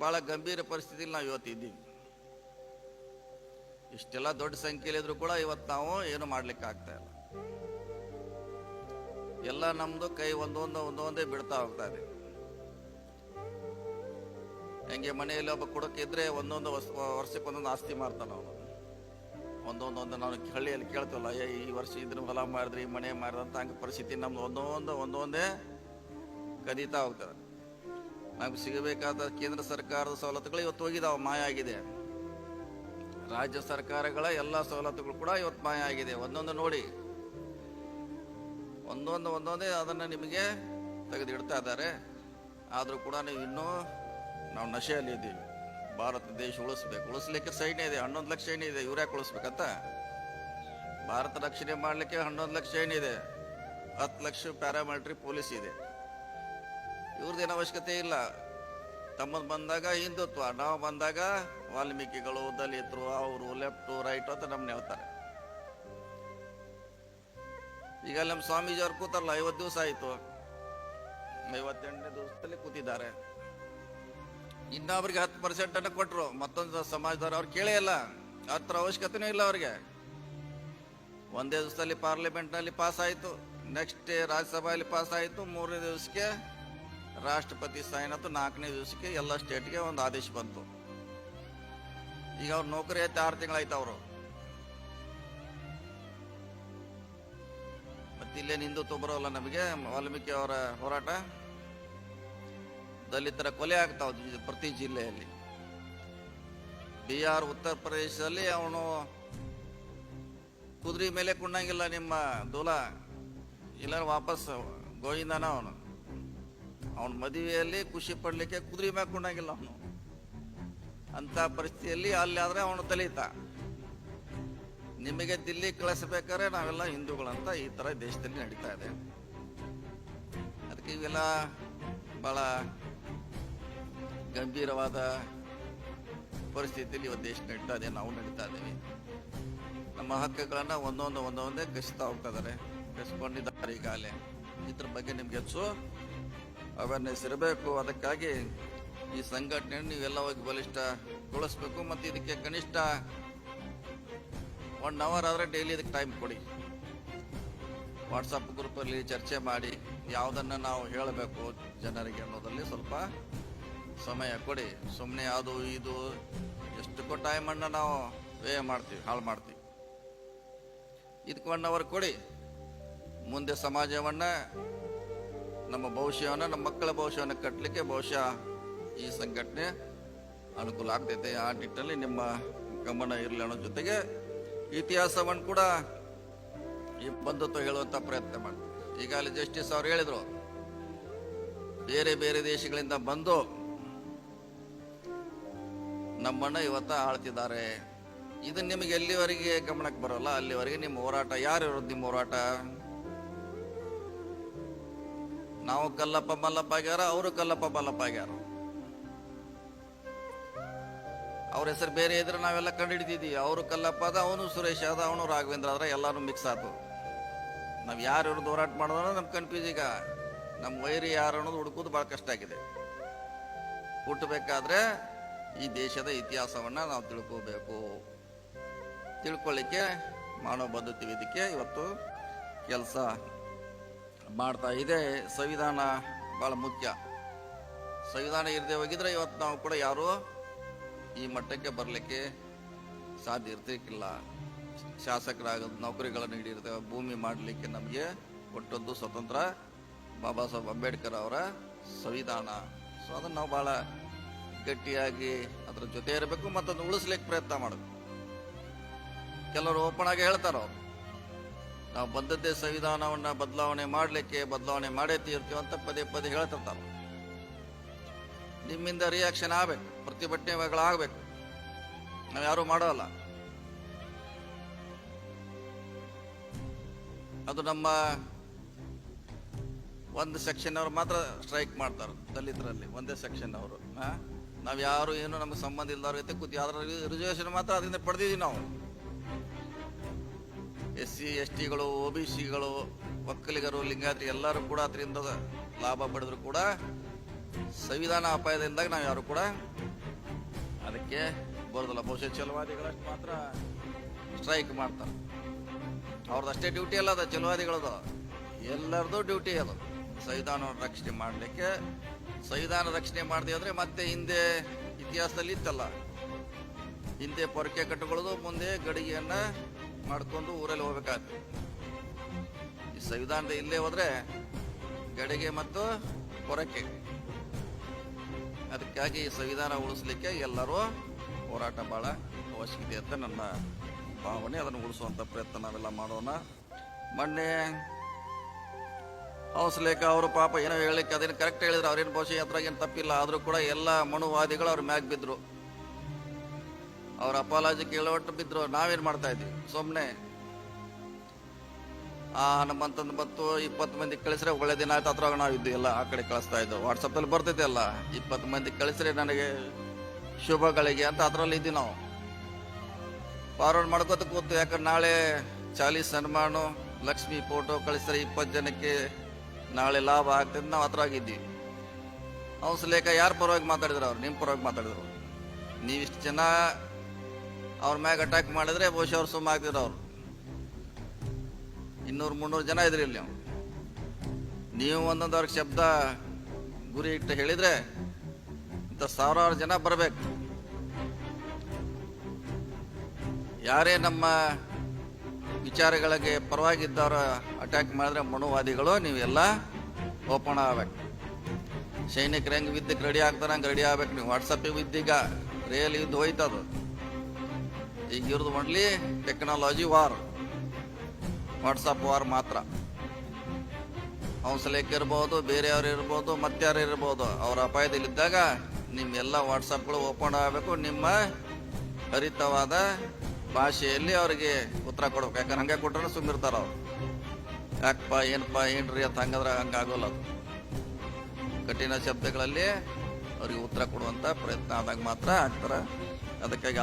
ಬಹಳ ಗಂಭೀರ ಪರಿಸ್ಥಿತಿಯಲ್ಲಿ ನಾವು ಇವತ್ತಿದ್ದೀವಿ. ಇಷ್ಟೆಲ್ಲ ದೊಡ್ಡ ಸಂಖ್ಯೆಯಲ್ಲಿದ್ರು ಕೂಡ ಇವತ್ತು ನಾವು ಏನು ಮಾಡ್ಲಿಕ್ಕೆ ಆಗ್ತಾ ಇಲ್ಲ. ಎಲ್ಲ ನಮ್ದು ಕೈ ಒಂದೊಂದೇ ಬಿಡ್ತಾ ಹೋಗ್ತಾ ಇದೆ. ಹೆಂಗೆ ಮನೆಯಲ್ಲಿ ಒಬ್ಬ ಕುಡಕಿದ್ರೆ ಒಂದೊಂದು ವರ್ಷಕ್ಕೆ ಒಂದೊಂದು ಆಸ್ತಿ ಮಾರ್ತಾನ ಅವನು. ಒಂದೊಂದು ನಾವು ಹಳ್ಳಿಯಲ್ಲಿ ಕೇಳ್ತೀವಲ್ಲ, ಈ ವರ್ಷ ಇದ್ರ ಹೊಲ ಮಾರಿದ್ರಿ, ಮನೆ ಮಾರಿದಂತ ಹಂಗೆ ಪರಿಸ್ಥಿತಿ ನಮ್ದು ಒಂದೊಂದೇ ಕದೀತಾ ಹೋಗ್ತದೆ. ನಮ್ಗೆ ಸಿಗಬೇಕಾದ ಕೇಂದ್ರ ಸರ್ಕಾರದ ಸವಲತ್ತುಗಳು ಇವತ್ತು ಹೋಗಿದಾವ, ಮಾಯ ಆಗಿದೆ. ರಾಜ್ಯ ಸರ್ಕಾರಗಳ ಎಲ್ಲ ಸವಲತ್ತುಗಳು ಕೂಡ ಇವತ್ತು ಮಾಯ ಆಗಿದೆ. ಒಂದೊಂದು ನೋಡಿ ಒಂದೊಂದೇ ಅದನ್ನು ನಿಮಗೆ ತೆಗೆದಿಡ್ತಾ ಇದ್ದಾರೆ. ಆದರೂ ಕೂಡ ನಾವು ನಶೆಯಲ್ಲಿ ಇದ್ದೀವಿ. ಭಾರತ ದೇಶ ಉಳಿಸ್ಲಿಕ್ಕೆ ಸೈನ್ಯ ಇದೆ, 11 ಲಕ್ಷ ಸೈನ್ಯ ಇದೆ. ಇವ್ರ್ಯಾಕೆ ಉಳಿಸ್ಬೇಕಂತ? ಭಾರತ ರಕ್ಷಣೆ ಮಾಡಲಿಕ್ಕೆ 11 ಲಕ್ಷ ಸೈನ್ಯ ಇದೆ, 10 ಲಕ್ಷ ಪ್ಯಾರಾಮಿಲಿಟರಿ ಪೊಲೀಸ್ ಇದೆ. ಇವ್ರದ್ದೇನು ಅವಶ್ಯಕತೆ ಇಲ್ಲ. ತಮ್ಮದು ಬಂದಾಗ ಹಿಂದುತ್ವ, ನಾವು ಬಂದಾಗ ವಾಲ್ಮೀಕಿಗಳು, ದಲಿತರು, ಅವರು ಲೆಫ್ಟು ರೈಟು ಅಂತ ನಮ್ನ ಹೇಳ್ತಾರೆ. ಈಗ ನಮ್ಮ ಸ್ವಾಮೀಜಿ ಅವ್ರು ಕೂತಾರಲ್ಲ, 50 ದಿವಸ ಆಯಿತು, 58ನೇ ದಿವಸದಲ್ಲಿ ಕೂತಿದ್ದಾರೆ. ಇನ್ನೊಬ್ರಿಗೆ 10% ಅನ್ನ ಕೊಟ್ಟರು. ಮತ್ತೊಂದು ಸಮಾಜದವ್ರು ಅವ್ರು ಕೇಳೇ ಇಲ್ಲ, ಹತ್ರ ಅವಶ್ಯಕತೆನೂ ಇಲ್ಲ ಅವ್ರಿಗೆ. ಒಂದೇ ದಿವಸದಲ್ಲಿ ಪಾರ್ಲಿಮೆಂಟ್ನಲ್ಲಿ ಪಾಸ್ ಆಯಿತು, ನೆಕ್ಸ್ಟ್ ಡೇ ರಾಜ್ಯಸಭೆಯಲ್ಲಿ ಪಾಸ್ ಆಯಿತು, 3ನೇ ದಿವಸಕ್ಕೆ ರಾಷ್ಟ್ರಪತಿ ಸೈನ್ ಆಯ್ತು, 4ನೇ ದಿವಸಕ್ಕೆ ಎಲ್ಲ ಸ್ಟೇಟ್ಗೆ ಒಂದು ಆದೇಶ ಬಂತು. ಈಗ ಅವ್ರ ನೌಕರಿ ಆಯ್ತು 6 ತಿಂಗಳಾಯ್ತು ಅವರು. ಮತ್ತೆ ಇಲ್ಲೇನು ಹಿಂದುತ್ವ ಬರೋಲ್ಲ ನಮಗೆ. ವಾಲ್ಮೀಕಿ ಅವರ ಹೋರಾಟ, ದಲಿತರ ಕೊಲೆ ಆಗ್ತಾವ ಪ್ರತಿ ಜಿಲ್ಲೆಯಲ್ಲಿ. ಬಿಹಾರ್, ಉತ್ತರ ಪ್ರದೇಶದಲ್ಲಿ ಅವನು ಕುದುರೆ ಮೇಲೆ ಕುಣ್ಣಂಗಿಲ್ಲ ನಿಮ್ಮ ದೂಲ, ಇಲ್ಲ ವಾಪಸ್ ಗೋವಿಂದನ. ಅವನ ಮದುವೆಯಲ್ಲಿ ಖುಷಿ ಪಡ್ಲಿಕ್ಕೆ ಕುದುರೆ ಮೇಲೆ ಕುಣ್ಣಂಗಿಲ್ಲ ಅವನು. ಅಂತ ಪರಿಸ್ಥಿತಿಯಲ್ಲಿ ಅಲ್ಲಿ ಆದ್ರೆ ಅವನು ದಲಿತ. ನಿಮಗೆ ದಿಲ್ಲಿ ಕಳಿಸ್ಬೇಕಾದ್ರೆ ನಾವೆಲ್ಲ ಹಿಂದೂಗಳಂತ ಈ ತರ ದೇಶದಲ್ಲಿ ನಡೀತಾ ಇದೆ. ಅದಕ್ಕೆ ಇವೆಲ್ಲ ಬಹಳ ಗಂಭೀರವಾದ ಪರಿಸ್ಥಿತಿಯಲ್ಲಿ ಇವತ್ತು ದೇಶ ನಡೀತಾ ಇದೆ, ನಾವು ನಡೀತಾ ಇದ್ದೀವಿ. ನಮ್ಮ ಹಕ್ಕುಗಳನ್ನ ಒಂದೊಂದೇ ಕಸಿತಾ ಹೋಗ್ತಾ ಇದ್ದಾರೆ, ಕಸ್ಕೊಂಡಿದ್ದಾರೆ ಈಗಾಗಲೇ. ಇದ್ರ ಬಗ್ಗೆ ನಿಮ್ಗೆ ಹೆಚ್ಚು ಅವೇರ್ನೆಸ್ ಇರಬೇಕು. ಅದಕ್ಕಾಗಿ ಈ ಸಂಘಟನೆಯನ್ನು ನೀವೆಲ್ಲ ಹೋಗಿ ಬಲಿಷ್ಠಗೊಳಿಸ್ಬೇಕು. ಮತ್ತು ಇದಕ್ಕೆ ಕನಿಷ್ಠ 1 ಅವರ್ ಆದರೆ ಡೈಲಿ ಇದಕ್ಕೆ ಟೈಮ್ ಕೊಡಿ. ವಾಟ್ಸಪ್ ಗ್ರೂಪಲ್ಲಿ ಚರ್ಚೆ ಮಾಡಿ ಯಾವುದನ್ನು ನಾವು ಹೇಳಬೇಕು ಜನರಿಗೆ ಅನ್ನೋದಲ್ಲಿ ಸ್ವಲ್ಪ ಸಮಯ ಕೊಡಿ. ಸುಮ್ಮನೆ ಅದು ಇದು ಎಷ್ಟಕ್ಕೂ ಟೈಮನ್ನು ನಾವು ವ್ಯಯ ಮಾಡ್ತೀವಿ, ಹಾಳು ಮಾಡ್ತೀವಿ. ಇದಕ್ಕೆ 1 ಅವರ್ ಕೊಡಿ. ಮುಂದೆ ಸಮಾಜವನ್ನು, ನಮ್ಮ ಭವಿಷ್ಯವನ್ನು, ನಮ್ಮ ಮಕ್ಕಳ ಭವಿಷ್ಯವನ್ನು ಕಟ್ಟಲಿಕ್ಕೆ ಬಹುಶಃ ಈ ಸಂಘಟನೆ ಅನುಕೂಲ ಆಗ್ತೈತೆ. ಆ ನಿಟ್ಟಿನಲ್ಲಿ ನಿಮ್ಮ ಗಮನ ಇರಲಿ ಅನ್ನೋ ಜೊತೆಗೆ ಇತಿಹಾಸವನ್ನು ಕೂಡ ಈ ಬಂಧುತ್ವ ಹೇಳುವಂಥ ಪ್ರಯತ್ನ ಮಾಡ್ತೀವಿ. ಈಗಾಗಲೇ ಜಸ್ಟಿಸ್ ಅವರು ಹೇಳಿದರು, ಬೇರೆ ಬೇರೆ ದೇಶಗಳಿಂದ ಬಂದು ನಮ್ಮನ್ನ ಇವತ್ತ ಆಳ್ತಿದ್ದಾರೆ. ಇದು ನಿಮಗೆ ಎಲ್ಲಿವರೆಗೆ ಗಮನಕ್ಕೆ ಬರೋಲ್ಲ ಅಲ್ಲಿವರೆಗೆ ನಿಮ್ಮ ಹೋರಾಟ ಯಾರು ಇರೋದು? ನಿಮ್ಮ ಹೋರಾಟ ನಾವು ಕಲ್ಲಪ್ಪ ಮಲ್ಲಪ್ಪ ಆಗ್ಯಾರ, ಅವರು ಕಲ್ಲಪ್ಪ ಮಲ್ಲಪ್ಪ ಆಗ್ಯಾರ. ಅವ್ರ ಹೆಸರು ಬೇರೆ ಇದ್ರೆ ನಾವೆಲ್ಲ ಕಂಡುಹಿಡಿದಿದ್ದೀವಿ. ಅವರು ಕಲ್ಲಪ್ಪ ಅದ, ಅವನು ಸುರೇಶ್ ಅದ, ಅವನು ರಾಘವೇಂದ್ರ ಆದ್ರೆ ಎಲ್ಲಾನು ಮಿಕ್ಸ್ ಆಯ್ತು. ನಾವು ಯಾರು ಇರೋದು ಹೋರಾಟ ಮಾಡೋದು ನಮ್ಗೆ ಕನ್ಫ್ಯೂಸ್. ಈಗ ನಮ್ಮ ವೈರಿ ಯಾರು ಅನ್ನೋದು ಹುಡುಕೋದು ಭಾಳ ಕಷ್ಟ ಆಗಿದೆ. ಹುಟ್ಟಬೇಕಾದ್ರೆ ಈ ದೇಶದ ಇತಿಹಾಸವನ್ನ ನಾವು ತಿಳ್ಕೋಬೇಕು. ತಿಳ್ಕೊಳ್ಳಿಕ್ಕೆ ಮಾನವ ಬಂಧುತ್ವ ವೇದಿಕೆ ಇವತ್ತು ಕೆಲಸ ಮಾಡ್ತಾ ಇದೆ. ಸಂವಿಧಾನ ಬಹಳ ಮುಖ್ಯ. ಸಂವಿಧಾನ ಇರದೆ ಹೋಗಿದ್ರೆ ಇವತ್ತು ನಾವು ಕೂಡ ಯಾರು ಈ ಮಟ್ಟಕ್ಕೆ ಬರಲಿಕ್ಕೆ ಸಾಧ್ಯ ಇರ್ತಿರ್ಕಿಲ್ಲ. ಶಾಸಕರಾಗೋದು, ನೌಕರಿಗಳನ್ನು ಹಿಡಿಯಿರ್ತೇವೆ, ಭೂಮಿ ಮಾಡಲಿಕ್ಕೆ ನಮಗೆ ಕೊಟ್ಟದ್ದು ಸ್ವತಂತ್ರ ಬಾಬಾ ಸಾಹೇಬ್ ಅಂಬೇಡ್ಕರ್ ಅವರ ಸಂವಿಧಾನ. ಸೊ ಅದನ್ನು ನಾವು ಭಾಳ ಗಟ್ಟಿಯಾಗಿ ಅದರ ಜೊತೆ ಇರಬೇಕು ಮತ್ತು ಅದನ್ನು ಉಳಿಸ್ಲಿಕ್ಕೆ ಪ್ರಯತ್ನ ಮಾಡಬೇಕು. ಕೆಲವರು ಓಪನ್ ಆಗಿ ಹೇಳ್ತಾರ, ನಾವು ಬಂದದ್ದೇ ಸಂವಿಧಾನವನ್ನ ಬದಲಾವಣೆ ಮಾಡೇ ತೀರ್ತೀವಿ ಅಂತ ಪದೇ ಹೇಳ್ತಿರ್ತಾರೆ. ನಿಮ್ಮಿಂದ ರಿಯಾಕ್ಷನ್ ಆಗ್ಬೇಕು, ಪ್ರತಿಭಟನೆಗಳಾಗಬೇಕು. ನಾವು ಯಾರು ಮಾಡೋಲ್ಲ. ಅದು ನಮ್ಮ ಒಂದು ಸೆಕ್ಷನ್ ಅವರು ಮಾತ್ರ ಸ್ಟ್ರೈಕ್ ಮಾಡ್ತಾರೆ, ದಲಿತರಲ್ಲಿ ಒಂದೇ ಸೆಕ್ಷನ್ ಅವರು. ನಾವು ಯಾರು ಏನು ನಮ್ಗೆ ಸಂಬಂಧ ಇಲ್ಲದವ್ರ ಜೊತೆ ಕೂತಿ ಅದರ ರಿಸರ್ವೇಶನ್ ಮಾತ್ರ ಅದರಿಂದ ಪಡೆದಿದ್ದೀವಿ ನಾವು. SC STಗಳು, OBCಗಳು, ಒಕ್ಕಲಿಗರು, ಲಿಂಗಾಯತರು ಎಲ್ಲರೂ ಕೂಡ ಅದರಿಂದ ಲಾಭ ಪಡೆದ್ರು ಕೂಡ ಸಂವಿಧಾನ ಅಪಾಯದಿಂದಾಗ ನಾವು ಯಾರು ಕೂಡ ಅದಕ್ಕೆ ಬರೋದಿಲ್ಲ. ಬಹುಶಃ ಚಲವಾದಿಗಳಷ್ಟು ಮಾತ್ರ ಸ್ಟ್ರೈಕ್ ಮಾಡ್ತಾರೆ. ಅವ್ರದ್ದಷ್ಟೇ ಡ್ಯೂಟಿ ಅಲ್ಲ ಅದು, ಚಲವಾದಿಗಳದು ಎಲ್ಲರದು ಡ್ಯೂಟಿ ಅದು ಸಂವಿಧಾನವನ್ನು ರಕ್ಷಣೆ ಮಾಡಲಿಕ್ಕೆ. ಸಂವಿಧಾನ ರಕ್ಷಣೆ ಮಾಡದೆ ಅಂದರೆ ಮತ್ತೆ ಹಿಂದೆ ಇತಿಹಾಸದಲ್ಲಿ ಇತ್ತಲ್ಲ, ಹಿಂದೆ ಪೊರಕೆ ಕಟ್ಟಿಕೊಳ್ಳೋದು, ಮುಂದೆ ಗಡಿಗೆಯನ್ನ ಮಾಡ್ಕೊಂಡು ಊರಲ್ಲಿ ಹೋಗ್ಬೇಕಾಗ್ತದೆ. ಈ ಸಂವಿಧಾನದ ಇಲ್ಲೇ ಹೋದ್ರೆ ಗಡಿಗೆ ಮತ್ತು ಪೊರಕೆ. ಅದಕ್ಕಾಗಿ ಈ ಸಂವಿಧಾನ ಉಳಿಸ್ಲಿಕ್ಕೆ ಎಲ್ಲರೂ ಹೋರಾಟ ಬಹಳ ಅವಶ್ಯಕತೆ ಅಂತ ನನ್ನ ಭಾವನೆ. ಅದನ್ನು ಉಳಿಸುವಂತ ಪ್ರಯತ್ನ ನಾವೆಲ್ಲ ಮಾಡೋಣ. ಮೊನ್ನೆ ಹೌಸ್ಲೇಖ ಅವರು ಪಾಪ ಏನೋ ಹೇಳಿಕ್ಕೆ ಅದೇನು ಕರೆಕ್ಟ್ ಹೇಳಿದ್ರು, ಅವ್ರೇನು ಬಹುಶಃ ಅದ್ರಾಗ ಏನು ತಪ್ಪಿಲ್ಲ. ಆದರೂ ಕೂಡ ಎಲ್ಲ ಮನುವಾದಿಗಳು ಅವ್ರ ಮ್ಯಾಗ್ ಬಿದ್ರು, ಅವ್ರ ಅಪಾಲಜಿ ಕೇಳೋಟ್ಟು ಬಿದ್ರು. ನಾವೇನ್ ಮಾಡ್ತಾ ಇದ್ವಿ ಸುಮ್ಮನೆ ನಮ್ಮಂತಂದು 20 ಮಂದಿ ಕಳಿಸ್ರೆ ಒಳ್ಳೆ ದಿನ ಆಯ್ತು, ಅದ್ರಾಗ ನಾವು ಇದ್ದು ಎಲ್ಲ ಆ ಕಡೆ ಕಳಿಸ್ತಾ ಇದ್ದೋ. ವಾಟ್ಸಪ್ಪಲ್ಲಿ ಬರ್ತೈತೆ ಅಲ್ಲ, 20 ಮಂದಿ ಕಳಿಸ್ರೆ ನನಗೆ ಶುಭಗಳಿಗೆ ಅಂತ ಅದ್ರಲ್ಲಿ ಇದ್ದೀವಿ ನಾವು. ಫಾರ್ವರ್ಡ್ ಮಾಡ್ಕೋತ ಕೂತು, ಯಾಕಂದ್ರೆ ನಾಳೆ 40 ಸನ್ಮಾನು ಲಕ್ಷ್ಮಿ ಫೋಟೋ ಕಳಿಸ್ರೆ 20 ಜನಕ್ಕೆ ನಾಳೆ ಲಾಭ ಆಗ್ತದೆ, ನಾವು ಅದ್ರಾಗಿದ್ದೀವಿ. ಹೌಸ್ಲೇಖ ಯಾರ ಪರವಾಗಿ ಮಾತಾಡಿದ್ರು? ಅವ್ರು ನಿಮ್ಮ ಪರವಾಗಿ ಮಾತಾಡಿದ್ರು. ನೀವಿಷ್ಟು ಜನ ಅವ್ರ ಮ್ಯಾಗ ಅಟ್ಯಾಕ್ ಮಾಡಿದ್ರೆ ಬಹುಶಃ ಅವ್ರು ಸುಮ್ಮ ಆಗ್ತಿದ್ರು. ಅವ್ರು 200-300 ಜನ ಇದ್ರಿ ಇಲ್ಲಿ. ನೀವು ಒಂದೊಂದು ಅವ್ರಿಗೆ ಶಬ್ದ ಗುರಿ ಇಟ್ಟು ಹೇಳಿದ್ರೆ ಇಂಥ ಸಾವಿರಾರು ಜನ ಬರಬೇಕು. ಯಾರೇ ನಮ್ಮ ವಿಚಾರಗಳಿಗೆ ಪರವಾಗಿದ್ದವ್ರ ಅಟ್ಯಾಕ್ ಮಾಡಿದ್ರೆ ಮನುವಾದಿಗಳು ನೀವೆಲ್ಲ ಓಪನ್ ಆಗ್ಬೇಕು. ಸೈನಿಕರು ಹೆಂಗೆ ವಿದ್ಯಕ್ಕೆ ರೆಡಿ ಆಗ್ತಾರೆ ಹಂಗೆ ರೆಡಿ ಆಗ್ಬೇಕು ನೀವು. ವಾಟ್ಸಪ್ಪಿಗೆ ವಿದ್ದೀಗ ರಿಯಲ್ ಯುದ್ಧ ಹೋಯ್ತದು. ಈಗ ಇವ್ರದ್ದು only technology war, WhatsApp war ಮಾತ್ರ. ಹೌಸ್ಲೇಖ ಇರ್ಬೋದು, ಬೇರೆಯವ್ರು ಇರ್ಬೋದು, ಮತ್ತಾರು ಇರ್ಬೋದು, ಅವ್ರ ಅಪಾಯದಲ್ಲಿದ್ದಾಗ ನಿಮ್ಮೆಲ್ಲ ವಾಟ್ಸಪ್ಗಳು ಓಪನ್ ಆಗಬೇಕು. ನಿಮ್ಮ ಹರಿತವಾದ ಭಾಷೆಯಲ್ಲಿ ಅವರಿಗೆ ಉತ್ತರ ಕೊಡ್ಬೇಕು. ಯಾಕಂದ್ರೆ ಹಂಗೆ ಕೊಟ್ರೆ ಸುಮ್ಮಿರ್ತಾರ ಅವ್ರು. ಯಾಕಪ್ಪ ಏನಪ್ಪ ಏನ್ರಿ ಅಂತ ಹಂಗಂದ್ರೆ ಹಂಗಾಗೋಲ್ಲ. ಅದು ಕಠಿಣ ಶಬ್ದಗಳಲ್ಲಿ ಅವ್ರಿಗೆ ಉತ್ತರ ಕೊಡುವಂತ ಪ್ರಯತ್ನ ಆದಾಗ ಮಾತ್ರ ಆಗ್ತಾರೆ. ಅದಕ್ಕಾಗಿ